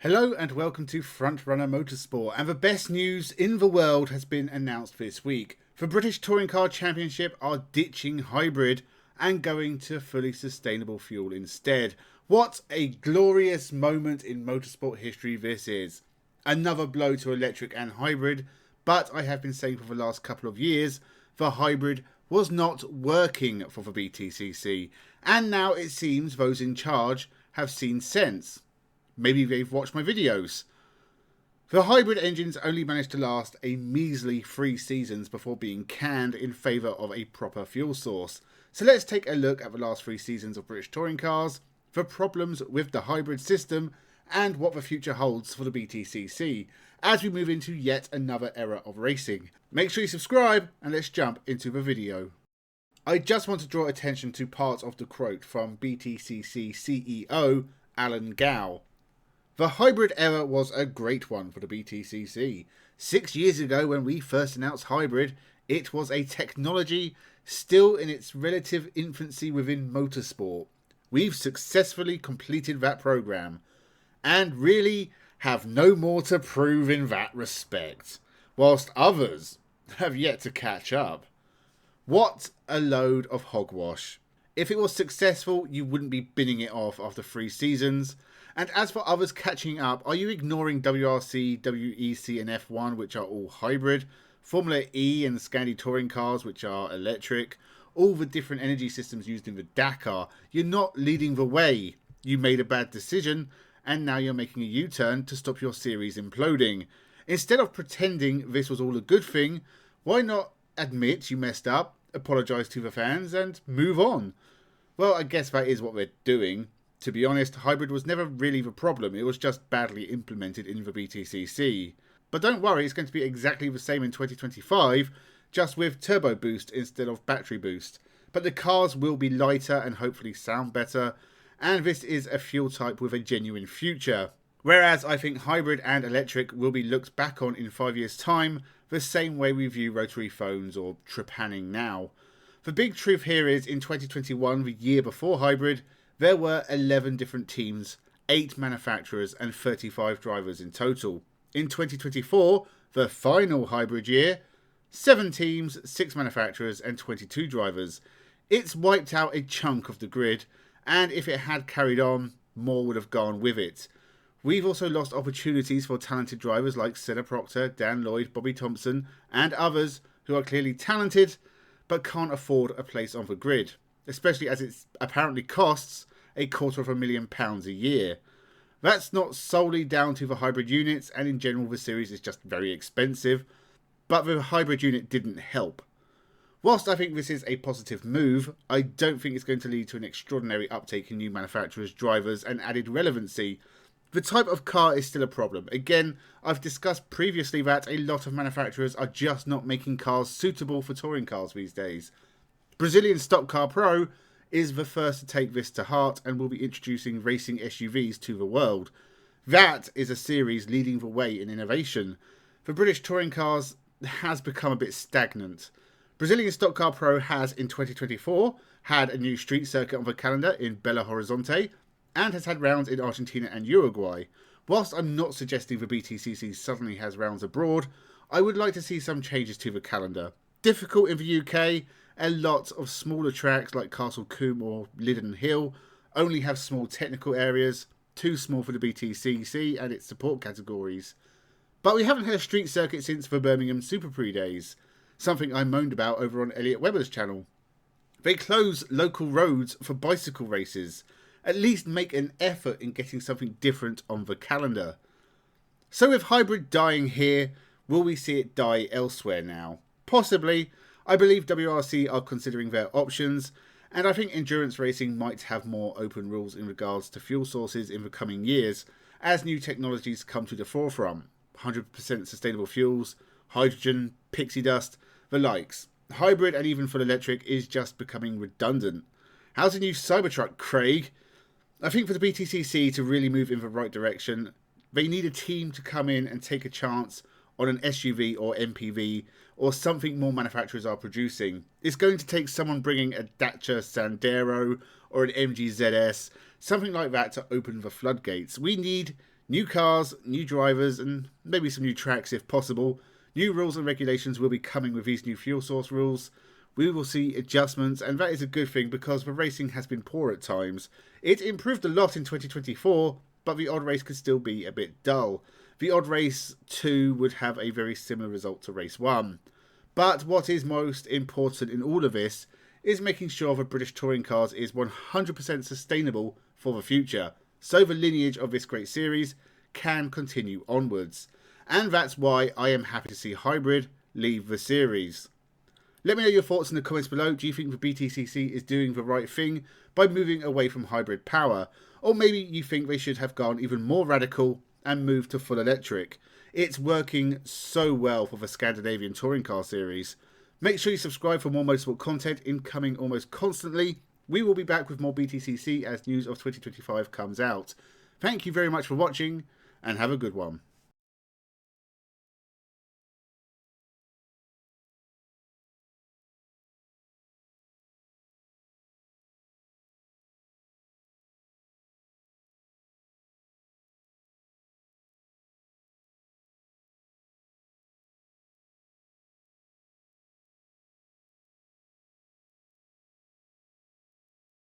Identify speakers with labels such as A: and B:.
A: Hello and welcome to Frontrunner Motorsport, and the best news in the world has been announced this week. The British Touring Car Championship are ditching hybrid and going to fully sustainable fuel instead. What a glorious moment in motorsport history this is. Another blow to electric and hybrid, but I have been saying for the last couple of years, the hybrid was not working for the BTCC, and now it seems those in charge have seen sense. Maybe they've watched my videos. The hybrid engines only managed to last a measly 3 seasons before being canned in favour of a proper fuel source. So let's take a look at the last 3 seasons of British touring cars, the problems with the hybrid system, and what the future holds for the BTCC as we move into yet another era of racing. Make sure you subscribe and let's jump into the video. I just want to draw attention to part of the quote from BTCC CEO Alan Gow. The hybrid era was a great one for the BTCC. 6 years ago when we first announced hybrid, it was a technology still in its relative infancy within motorsport. We've successfully completed that program and really have no more to prove in that respect, whilst others have yet to catch up. What a load of hogwash. If it was successful, you wouldn't be binning it off after 3 seasons. And as for others catching up, are you ignoring WRC, WEC and F1, which are all hybrid, Formula E and Scandi touring cars, which are electric, all the different energy systems used in the Dakar? You're not leading the way. You made a bad decision, and now you're making a U-turn to stop your series imploding. Instead of pretending this was all a good thing, why not admit you messed up, apologise to the fans, and move on? Well, I guess that is what they're doing. To be honest, hybrid was never really the problem, it was just badly implemented in the BTCC. But don't worry, it's going to be exactly the same in 2025, just with turbo boost instead of battery boost. But the cars will be lighter and hopefully sound better, and this is a fuel type with a genuine future. Whereas I think hybrid and electric will be looked back on in 5 years' time, the same way we view rotary phones or trepanning now. The big truth here is, in 2021, the year before hybrid, there were 11 different teams, 8 manufacturers and 35 drivers in total. In 2024, the final hybrid year, 7 teams, 6 manufacturers and 22 drivers. It's wiped out a chunk of the grid, and if it had carried on, more would have gone with it. We've also lost opportunities for talented drivers like Senna Proctor, Dan Lloyd, Bobby Thompson and others who are clearly talented but can't afford a place on the grid, especially as it apparently costs £250,000 a year. That's not solely down to the hybrid units, and in general the series is just very expensive, but the hybrid unit didn't help. Whilst I think this is a positive move, I don't think it's going to lead to an extraordinary uptake in new manufacturers, drivers and added relevancy. The type of car is still a problem. Again, I've discussed previously that a lot of manufacturers are just not making cars suitable for touring cars these days. Brazilian Stock Car Pro is the first to take this to heart and will be introducing racing SUVs to the world. That is a series leading the way in innovation. The British touring cars has become a bit stagnant. Brazilian Stock Car Pro has, in 2024, had a new street circuit on the calendar in Belo Horizonte and has had rounds in Argentina and Uruguay. Whilst I'm not suggesting the BTCC suddenly has rounds abroad, I would like to see some changes to the calendar. Difficult in the UK, a lot of smaller tracks like Castle Combe or Liddon Hill only have small technical areas, too small for the BTCC and its support categories. But we haven't had a street circuit since the Birmingham Super Prix days, something I moaned about over on Elliot Webber's channel. They close local roads for bicycle races. At least make an effort in getting something different on the calendar. So with hybrid dying here, will we see it die elsewhere now? Possibly. I believe WRC are considering their options, and I think endurance racing might have more open rules in regards to fuel sources in the coming years as new technologies come to the forefront. 100% sustainable fuels, hydrogen, pixie dust, the likes. Hybrid and even full electric is just becoming redundant. How's the new Cybertruck, Craig? I think for the BTCC to really move in the right direction, they need a team to come in and take a chance on an SUV or MPV or something more manufacturers are producing. It's going to take someone bringing a Dacia Sandero or an MG ZS, something like that to open the floodgates. We need New cars, new drivers, and maybe some new tracks if possible. New rules and regulations will be coming with these new fuel source rules. We will see adjustments, and that is a good thing because the racing has been poor at times. It improved a lot in 2024, but the odd race could still be a bit dull. The odd race 2 would have a very similar result to race 1. But what is most important in all of this is making sure the British touring cars is 100% sustainable for the future, so the lineage of this great series can continue onwards. And that's why I am happy to see Hybrid leave the series. Let me know your thoughts in the comments below. Do you think the BTCC is doing the right thing by moving away from hybrid power? Or maybe you think they should have gone even more radical and moved to full electric? It's working so well for the Scandinavian touring car series. Make sure you subscribe for more motorsport content incoming almost constantly. We will be back with more BTCC as news of 2025 comes out. Thank you very much for watching and have a good one.